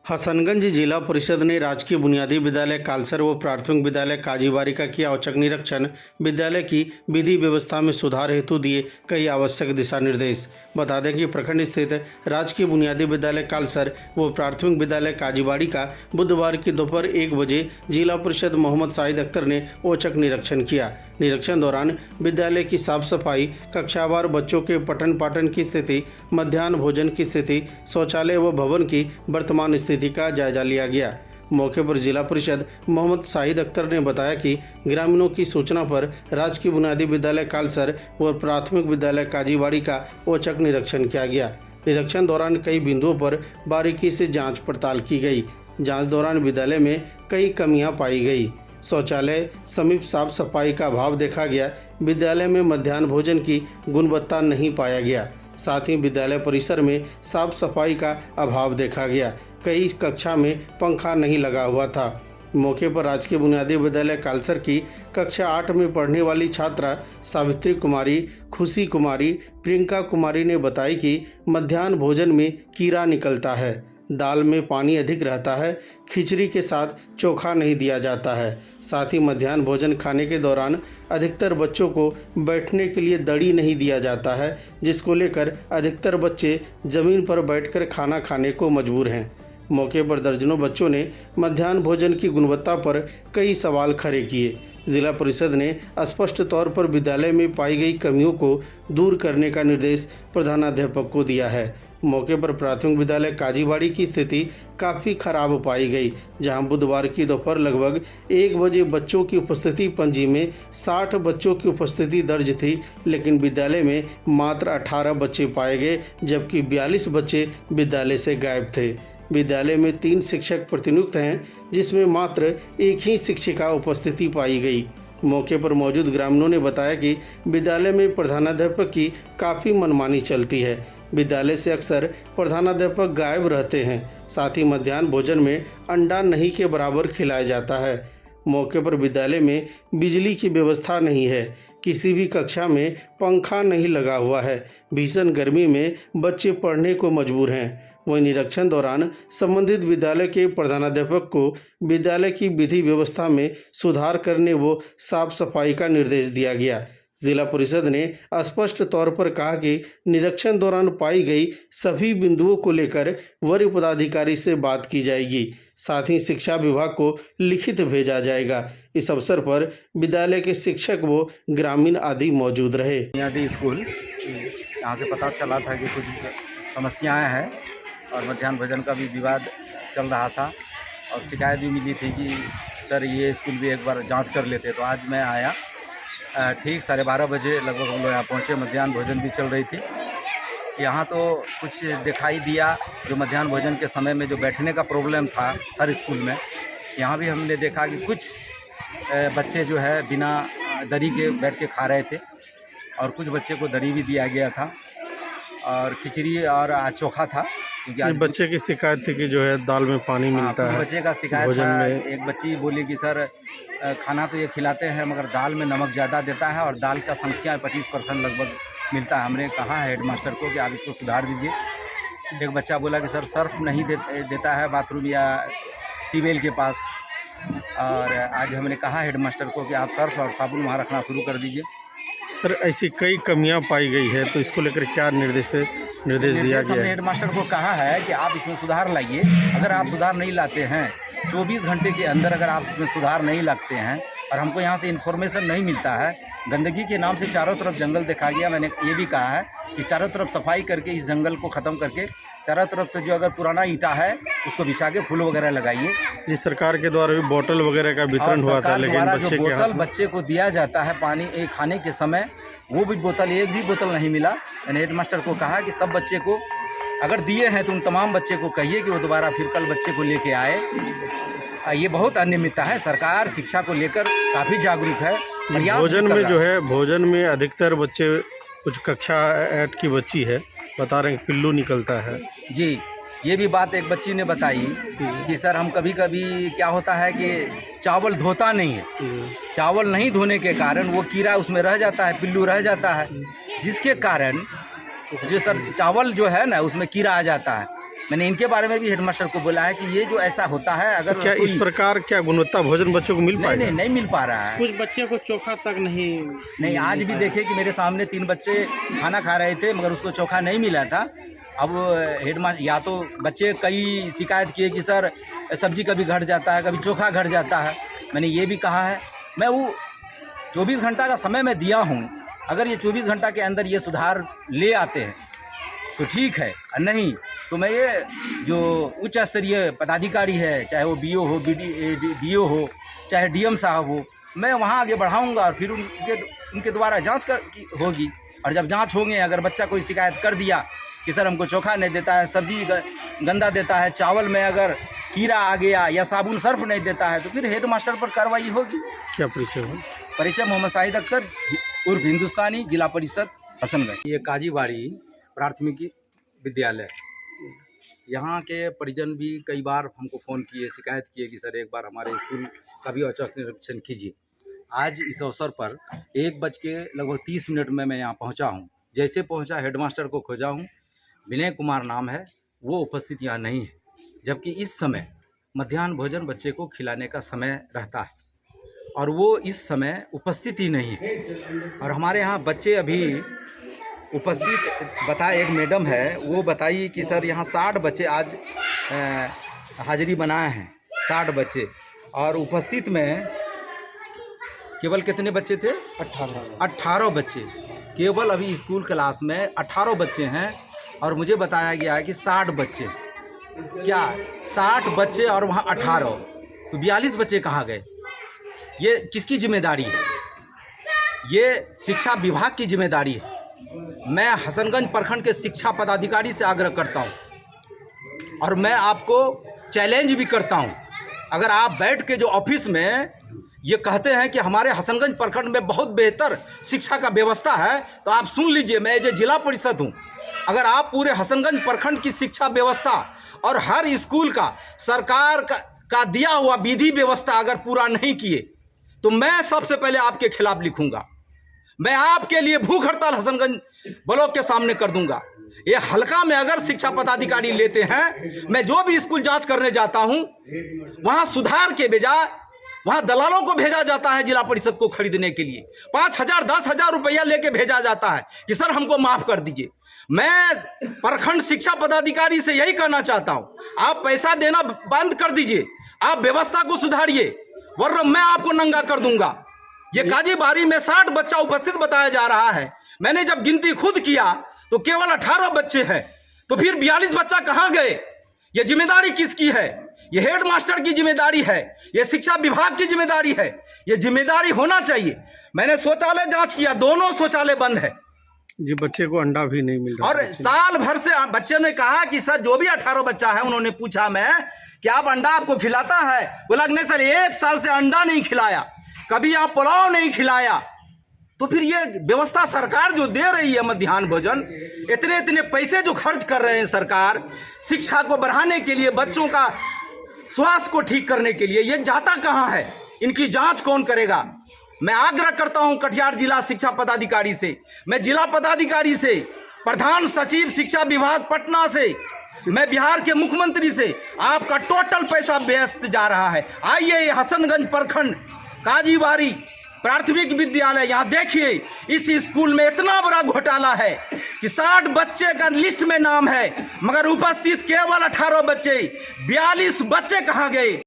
हसनगंज जिला परिषद ने राजकीय बुनियादी विद्यालय कालसर व प्राथमिक विद्यालय काजीबाड़ी का किया औचक निरीक्षण। विद्यालय की विधि व्यवस्था में सुधार हेतु दिए कई आवश्यक दिशा निर्देश। बता दें कि प्रखंड स्थित राजकीय बुनियादी विद्यालय कालसर व प्राथमिक विद्यालय काजीबाड़ी का बुधवार की दोपहर 1 बजे जिला परिषद मोहम्मद शाहिद अख्तर ने औचक निरीक्षण किया। निरीक्षण दौरान विद्यालय की साफ सफाई, कक्षावार बच्चों के पठन पाठन की स्थिति, मध्याह्न भोजन की स्थिति, शौचालय व भवन की वर्तमान स्थिति का जायजा लिया गया। मौके पर जिला परिषद मोहम्मद शाहिद अख्तर ने बताया कि ग्रामीणों की सूचना पर राजकीय बुनियादी विद्यालय कालसर व प्राथमिक विद्यालय काजीबाड़ी का औचक निरीक्षण किया गया। निरीक्षण दौरान कई बिंदुओं पर बारीकी से जांच पड़ताल की गई। जांच दौरान विद्यालय में कई कमियां पाई गई। शौचालय समीप साफ सफाई का अभाव देखा गया। विद्यालय में मध्याह्न भोजन की गुणवत्ता नहीं पाया गया। साथ ही विद्यालय परिसर में साफ सफाई का अभाव देखा गया। कई कक्षा में पंखा नहीं लगा हुआ था। मौके पर राजकीय बुनियादी विद्यालय कालसर की कक्षा 8 में पढ़ने वाली छात्रा सावित्री कुमारी, खुशी कुमारी, प्रियंका कुमारी ने बताई कि मध्याह्न भोजन में कीड़ा निकलता है, दाल में पानी अधिक रहता है, खिचड़ी के साथ चोखा नहीं दिया जाता है। साथ ही मध्याह्न भोजन खाने के दौरान अधिकतर बच्चों को बैठने के लिए दड़ी नहीं दिया जाता है, जिसको लेकर अधिकतर बच्चे जमीन पर बैठकर खाना खाने को मजबूर हैं। मौके पर दर्जनों बच्चों ने मध्याह्न भोजन की गुणवत्ता पर कई सवाल खड़े किए। जिला परिषद ने स्पष्ट तौर पर विद्यालय में पाई गई कमियों को दूर करने का निर्देश प्रधानाध्यापक को दिया है। मौके पर प्राथमिक विद्यालय काजीबाड़ी की स्थिति काफ़ी खराब पाई गई, जहां बुधवार की दोपहर लगभग 1 बजे बच्चों की उपस्थिति पंजी में 60 बच्चों की उपस्थिति दर्ज थी, लेकिन विद्यालय में मात्र 18 बच्चे पाए गए, जबकि 42 बच्चे विद्यालय से गायब थे। विद्यालय में 3 शिक्षक प्रतिनियुक्त हैं, जिसमें मात्र 1 ही शिक्षिका उपस्थिति पाई गई। मौके पर मौजूद ग्रामीणों ने बताया कि विद्यालय में प्रधानाध्यापक की काफ़ी मनमानी चलती है। विद्यालय से अक्सर प्रधानाध्यापक गायब रहते हैं। साथ ही मध्याह्न भोजन में अंडा नहीं के बराबर खिलाया जाता है। मौके पर विद्यालय में बिजली की व्यवस्था नहीं है। किसी भी कक्षा में पंखा नहीं लगा हुआ है। भीषण गर्मी में बच्चे पढ़ने को मजबूर हैं। वहीं निरीक्षण दौरान संबंधित विद्यालय के प्रधानाध्यापक को विद्यालय की विधि व्यवस्था में सुधार करने व साफ सफाई का निर्देश दिया गया। जिला परिषद ने स्पष्ट तौर पर कहा कि निरीक्षण दौरान पाई गई सभी बिंदुओं को लेकर वरीय पदाधिकारी से बात की जाएगी। साथ ही शिक्षा विभाग को लिखित भेजा जाएगा। इस अवसर पर विद्यालय के शिक्षक व ग्रामीण आदि मौजूद रहे। बुनियादी स्कूल यहाँ से पता चला था कि कुछ समस्याएं हैं और मध्याह्न भोजन का भी विवाद चल रहा था और शिकायत भी मिली थी कि सर ये स्कूल भी एक बार जांच कर लेते। तो आज मैं आया, ठीक 12:30 बजे लगभग हम लोग यहाँ पहुँचे। मध्याह्न भोजन भी चल रही थी। यहाँ तो कुछ दिखाई दिया जो मध्याह्न भोजन के समय में जो बैठने का प्रॉब्लम था हर स्कूल में, यहाँ भी हमने देखा कि कुछ बच्चे जो है बिना दरी के बैठ के खा रहे थे और कुछ बच्चे को दरी भी दिया गया था और खिचड़ी और चोखा था। क्योंकि आज बच्चे की शिकायत थी कि जो है दाल में पानी मिलता है। बच्चे का शिकायत था। एक बच्ची बोली कि सर खाना तो ये खिलाते हैं मगर दाल में नमक ज़्यादा देता है और दाल का संख्या 25% लगभग मिलता है। हमने कहा है हेडमास्टर को कि आप इसको सुधार दीजिए। एक बच्चा बोला कि सर सर्फ नहीं देता है बाथरूम या ट्यूबवेल के पास। और आज हमने कहा हेडमास्टर को कि आप सर्फ और साबुन वहाँ रखना शुरू कर दीजिए। सर ऐसी कई कमियां पाई गई है, तो इसको लेकर क्या निर्देश दिया गया हमने हेडमास्टर को कहा है कि आप इसमें सुधार लाइए। अगर आप सुधार नहीं लाते हैं, 24 घंटे के अंदर अगर आप इसमें सुधार नहीं लाते हैं और हमको यहाँ से इन्फॉर्मेशन नहीं मिलता है, गंदगी के नाम से चारों तरफ जंगल देखा गया। मैंने ये भी कहा है कि चारों तरफ सफाई करके इस जंगल को ख़त्म करके चारों तरफ से जो अगर पुराना ईंटा है उसको बिछा के फूल वगैरह लगाइए। जी, सरकार के द्वारा भी बोतल वगैरह का वितरण हुआ था, लेकिन जो बोतल बच्चे को दिया जाता है पानी खाने के समय, वो भी बोतल एक भी बोतल नहीं मिला। मैंने हेडमास्टर को कहा कि सब बच्चे को अगर दिए हैं तो उन तमाम बच्चे को कहिए कि वो दोबारा फिर कल बच्चे को लेके आए। ये बहुत अनियमितता है। सरकार शिक्षा को लेकर काफ़ी जागरूक है। भोजन में जो है, भोजन में अधिकतर बच्चे, कुछ कक्षा 8 की बच्ची है, बता रहे हैं पिल्लू निकलता है। जी, ये भी बात एक बच्ची ने बताई कि सर हम कभी कभी क्या होता है कि चावल धोता नहीं है। चावल नहीं धोने के कारण वो कीड़ा उसमें रह जाता है, पिल्लू रह जाता है, जिसके कारण जो सर चावल जो है ना उसमें कीड़ा आ जाता है। मैंने इनके बारे में भी हेडमास्टर को बोला है कि ये जो ऐसा होता है, अगर तो क्या इस रसोई- प्रकार क्या गुणवत्ता भोजन बच्चों को मिल नहीं पाएगा? नहीं नहीं मिल पा रहा है। कुछ बच्चे को चोखा तक नहीं आज भी देखे कि मेरे सामने 3 बच्चे खाना खा रहे थे मगर उसको चोखा नहीं मिला था। अब हेडमास्टर या तो बच्चे कई शिकायत किए कि सर सब्जी कभी घट जाता है, कभी चोखा घट जाता है। मैंने ये भी कहा है, मैं वो 24 घंटा का समय मैं दिया हूँ, अगर ये 24 घंटा के अंदर ये सुधार ले आते हैं तो ठीक है, और नहीं तो मैं ये जो उच्च स्तरीय पदाधिकारी है, चाहे वो बीओ हो, डीओ हो, चाहे डीएम साहब हो, मैं वहाँ आगे बढ़ाऊँगा और फिर उनके द्वारा जांच होगी। और जब जांच होंगे, अगर बच्चा कोई शिकायत कर दिया कि सर हमको चोखा नहीं देता है, सब्जी गंदा देता है, चावल में अगर कीड़ा आ गया या साबुन सर्फ नहीं देता है, तो फिर हेड मास्टर पर कार्रवाई होगी। क्या परिचय हो? परिचय मोहम्मद शाहिद अख्तर उर्फ हिंदुस्तानी, जिला परिषद हसनगंज। ये काजीबाड़ी प्राथमिक विद्यालय, यहाँ के परिजन भी कई बार हमको फ़ोन किए, शिकायत किए कि सर एक बार हमारे स्कूल का भी औचक निरीक्षण कीजिए। आज इस अवसर पर 1:30 में मैं यहाँ पहुँचा हूँ। जैसे पहुँचा, हेडमास्टर को खोजा हूँ, विनय कुमार नाम है, वो उपस्थित यहाँ नहीं है, जबकि इस समय मध्याह्न भोजन बच्चे को खिलाने का समय रहता है और वो इस समय उपस्थित ही नहीं है। और हमारे यहाँ बच्चे अभी उपस्थित बताए, एक मैडम है वो बताई कि सर यहाँ 60 बच्चे आज हाजिरी बनाए हैं, 60 बच्चे, और उपस्थित में केवल कितने बच्चे थे? 18 बच्चे। केवल अभी स्कूल क्लास में 18 बच्चे हैं और मुझे बताया गया है कि 60 बच्चे। क्या 60 बच्चे और वहाँ 18, तो 42 बच्चे कहाँ गए? ये किसकी जिम्मेदारी है? ये शिक्षा विभाग की जिम्मेदारी है। मैं हसनगंज प्रखंड के शिक्षा पदाधिकारी से आग्रह करता हूं और मैं आपको चैलेंज भी करता हूं, अगर आप बैठ के जो ऑफिस में ये कहते हैं कि हमारे हसनगंज प्रखंड में बहुत बेहतर शिक्षा का व्यवस्था है, तो आप सुन लीजिए, मैं जो जिला परिषद हूं, अगर आप पूरे हसनगंज प्रखंड की शिक्षा व्यवस्था और हर स्कूल का सरकार का दिया हुआ विधि व्यवस्था अगर पूरा नहीं किए, तो मैं सबसे पहले आपके खिलाफ लिखूंगा। मैं आपके लिए भूख हड़ताल हसनगंज ब्लॉक के सामने कर दूंगा। ये हल्का में अगर शिक्षा पदाधिकारी लेते हैं, मैं जो भी स्कूल जांच करने जाता हूं, वहां सुधार के बजाय वहां दलालों को भेजा जाता है जिला परिषद को खरीदने के लिए। 5,000 10,000 रुपया लेके भेजा जाता है कि सर हमको माफ कर दीजिए। मैं प्रखंड शिक्षा पदाधिकारी से यही कहना चाहता हूं, आप पैसा देना बंद कर दीजिए, आप व्यवस्था को सुधारिए, वरना मैं आपको नंगा कर दूंगा। ये काजीबाड़ी में 60 बच्चा उपस्थित बताया जा रहा है। मैंने जब गिनती खुद किया तो केवल 18 बच्चे हैं, तो फिर 42 बच्चा कहां गए? ये जिम्मेदारी किसकी है? ये हेड मास्टर की जिम्मेदारी है, ये शिक्षा विभाग की जिम्मेदारी है, ये जिम्मेदारी होना चाहिए। मैंने शौचालय जांच किया, दोनों शौचालय बंद है जी, बच्चे को अंडा भी नहीं मिल रहा। और साल भर से बच्चे ने कहा कि सर जो भी 18 बच्चा है, उन्होंने पूछा मैं कि आप अंडा आपको खिलाता है? बोला नहीं सर, 1 साल से अंडा नहीं खिलाया, कभी आप पुलाव नहीं खिलाया। तो फिर ये व्यवस्था सरकार जो दे रही है मध्याह्न भोजन, इतने इतने पैसे जो खर्च कर रहे हैं सरकार शिक्षा को बढ़ाने के लिए, बच्चों का स्वास्थ्य को ठीक करने के लिए, ये जाता कहाँ है? इनकी जांच कौन करेगा? मैं आग्रह करता हूं कटिहार जिला शिक्षा पदाधिकारी से, मैं जिला पदाधिकारी से, प्रधान सचिव शिक्षा विभाग पटना से, मैं बिहार के मुख्यमंत्री से, आपका टोटल पैसा व्यस्त जा रहा है। आइए हसनगंज प्रखंड काजीबाड़ी प्राथमिक विद्यालय, यहाँ देखिए, इस स्कूल में इतना बड़ा घोटाला है कि 60 बच्चे का लिस्ट में नाम है, मगर उपस्थित केवल 18 बच्चे। 42 बच्चे कहाँ गए?